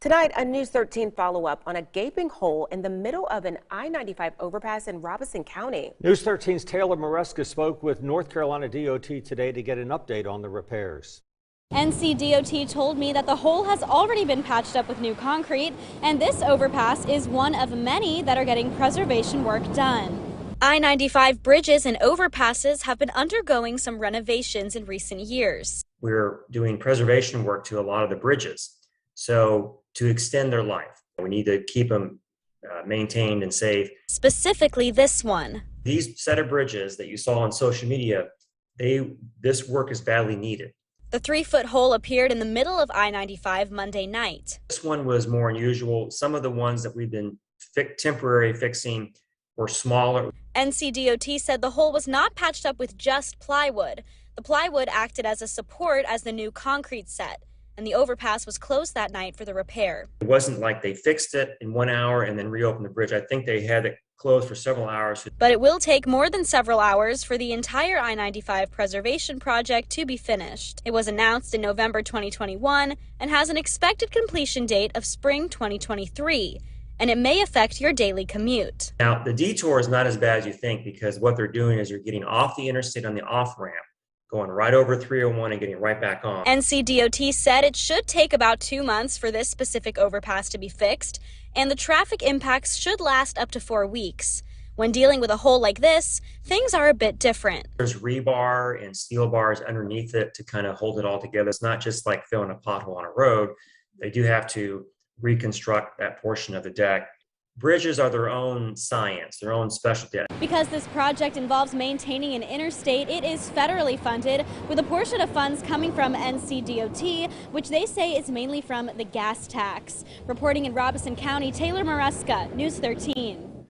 Tonight, a News 13 follow-up on a gaping hole in the middle of an I-95 overpass in Robeson County. News 13's Taylor Maresca spoke with North Carolina DOT today to get an update on the repairs. NCDOT told me that the hole has already been patched up with new concrete, and this overpass is one of many that are getting preservation work done. I-95 bridges and overpasses have been undergoing some renovations in recent years. We're doing preservation work to a lot of the bridges. So to extend their life, we need to keep them maintained and safe. Specifically this one. These set of bridges that you saw on social media, this work is badly needed. The 3-foot hole appeared in the middle of I-95 Monday night. This one was more unusual. Some of the ones that we've been temporary fixing were smaller. NCDOT said the hole was not patched up with just plywood. The plywood acted as a support as the new concrete set, and the overpass was closed that night for the repair. It wasn't like they fixed it in 1 hour and then reopened the bridge. I think they had it closed for several hours. But it will take more than several hours for the entire I-95 preservation project to be finished. It was announced in November 2021 and has an expected completion date of spring 2023. And it may affect your daily commute. Now, the detour is not as bad as you think, because what they're doing is you're getting off the interstate on the off-ramp, going right over 301 and getting right back on. NCDOT said it should take about 2 months for this specific overpass to be fixed, and the traffic impacts should last up to 4 weeks. When dealing with a hole like this, things are a bit different. There's rebar and steel bars underneath it to kind of hold it all together. It's not just like filling a pothole on a road. They do have to reconstruct that portion of the deck. Bridges are their own science, their own specialty. Because this project involves maintaining an interstate, it is federally funded, with a portion of funds coming from NCDOT, which they say is mainly from the gas tax. Reporting in Robeson County, Taylor Maresca, News 13.